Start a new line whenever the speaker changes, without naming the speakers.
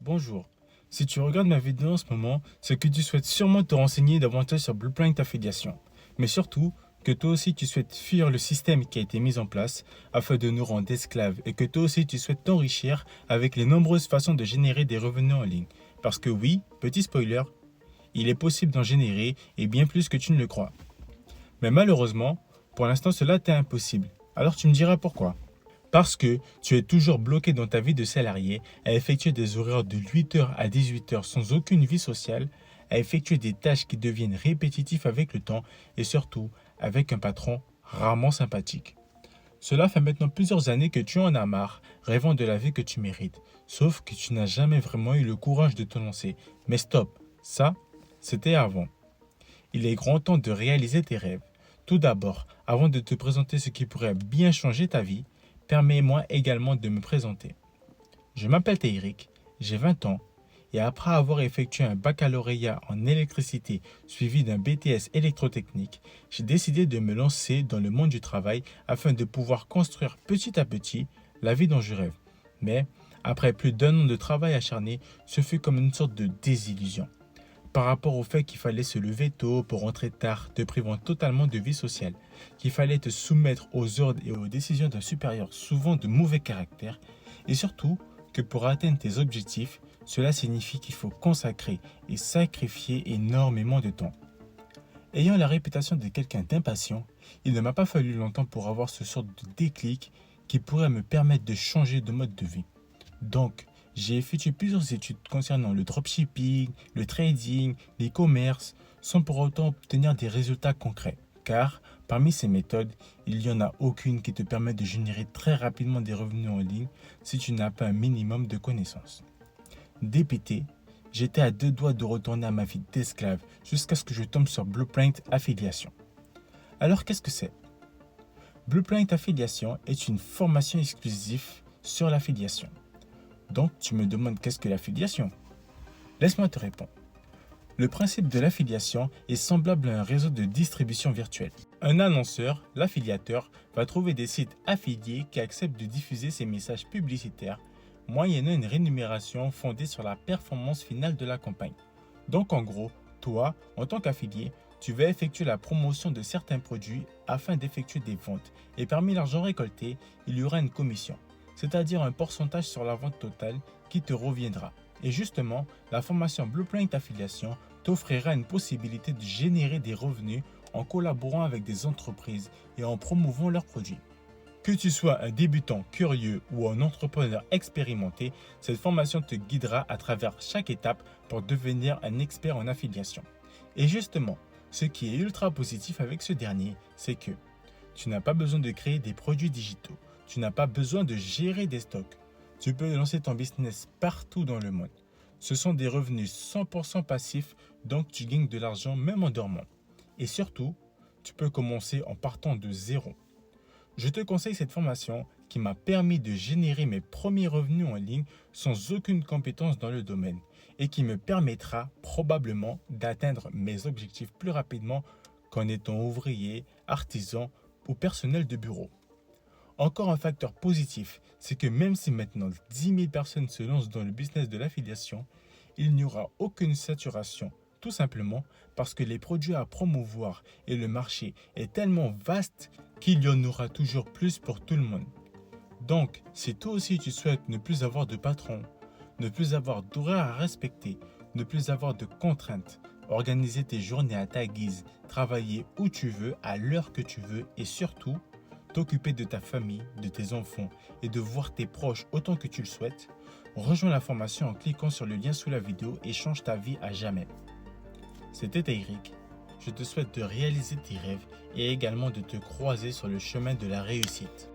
Bonjour. Si tu regardes ma vidéo en ce moment, c'est que tu souhaites sûrement te renseigner davantage sur Blueprint Affiliation. Mais surtout, que toi aussi tu souhaites fuir le système qui a été mis en place afin de nous rendre esclaves et que toi aussi tu souhaites t'enrichir avec les nombreuses façons de générer des revenus en ligne. Parce que oui, petit spoiler, il est possible d'en générer et bien plus que tu ne le crois. Mais malheureusement, pour l'instant cela t'est impossible. Alors tu me diras pourquoi. Parce que tu es toujours bloqué dans ta vie de salarié à effectuer des horaires de 8 heures à 18 heures sans aucune vie sociale, à effectuer des tâches qui deviennent répétitives avec le temps et surtout avec un patron rarement sympathique. Cela fait maintenant plusieurs années que tu en as marre, rêvant de la vie que tu mérites, sauf que tu n'as jamais vraiment eu le courage de te lancer. Mais stop, ça, c'était avant. Il est grand temps de réaliser tes rêves. Tout d'abord, avant de te présenter ce qui pourrait bien changer ta vie, permets-moi également de me présenter. Je m'appelle Taïrik, j'ai 20 ans et après avoir effectué un baccalauréat en électricité suivi d'un BTS électrotechnique, j'ai décidé de me lancer dans le monde du travail afin de pouvoir construire petit à petit la vie dont je rêve. Mais après plus d'un an de travail acharné, ce fut comme une sorte de désillusion par rapport au fait qu'il fallait se lever tôt pour rentrer tard, te privant totalement de vie sociale, qu'il fallait te soumettre aux ordres et aux décisions d'un supérieur souvent de mauvais caractère, et surtout que pour atteindre tes objectifs, cela signifie qu'il faut consacrer et sacrifier énormément de temps. Ayant la réputation de quelqu'un d'impatient, il ne m'a pas fallu longtemps pour avoir ce sort de déclic qui pourrait me permettre de changer de mode de vie. Donc, j'ai effectué plusieurs études concernant le dropshipping, le trading, l'e-commerce, sans pour autant obtenir des résultats concrets. Car, parmi ces méthodes, il n'y en a aucune qui te permet de générer très rapidement des revenus en ligne si tu n'as pas un minimum de connaissances. Dépité, j'étais à deux doigts de retourner à ma vie d'esclave jusqu'à ce que je tombe sur Blueprint Affiliation. Alors qu'est-ce que c'est? Blueprint Affiliation est une formation exclusive sur l'affiliation. Donc, tu me demandes qu'est-ce que l'affiliation? Laisse-moi te répondre. Le principe de l'affiliation est semblable à un réseau de distribution virtuelle. Un annonceur, l'affiliateur, va trouver des sites affiliés qui acceptent de diffuser ses messages publicitaires, moyennant une rémunération fondée sur la performance finale de la campagne. Donc, en gros, toi, en tant qu'affilié, tu vas effectuer la promotion de certains produits afin d'effectuer des ventes. Et parmi l'argent récolté, il y aura une commission, c'est-à-dire un pourcentage sur la vente totale qui te reviendra. Et justement, la formation Blueprint Affiliation t'offrira une possibilité de générer des revenus en collaborant avec des entreprises et en promouvant leurs produits. Que tu sois un débutant curieux ou un entrepreneur expérimenté, cette formation te guidera à travers chaque étape pour devenir un expert en affiliation. Et justement, ce qui est ultra positif avec ce dernier, c'est que tu n'as pas besoin de créer des produits digitaux. Tu n'as pas besoin de gérer des stocks. Tu peux lancer ton business partout dans le monde. Ce sont des revenus 100% passifs, donc tu gagnes de l'argent même en dormant. Et surtout, tu peux commencer en partant de zéro. Je te conseille cette formation qui m'a permis de générer mes premiers revenus en ligne sans aucune compétence dans le domaine et qui me permettra probablement d'atteindre mes objectifs plus rapidement qu'en étant ouvrier, artisan ou personnel de bureau. Encore un facteur positif, c'est que même si maintenant 10 000 personnes se lancent dans le business de l'affiliation, il n'y aura aucune saturation, tout simplement parce que les produits à promouvoir et le marché est tellement vaste qu'il y en aura toujours plus pour tout le monde. Donc, si toi aussi tu souhaites ne plus avoir de patron, ne plus avoir d'horaires à respecter, ne plus avoir de contraintes, organiser tes journées à ta guise, travailler où tu veux, à l'heure que tu veux et surtout, t'occuper de ta famille, de tes enfants et de voir tes proches autant que tu le souhaites, rejoins la formation en cliquant sur le lien sous la vidéo et change ta vie à jamais. C'était Taïrik. Je te souhaite de réaliser tes rêves et également de te croiser sur le chemin de la réussite.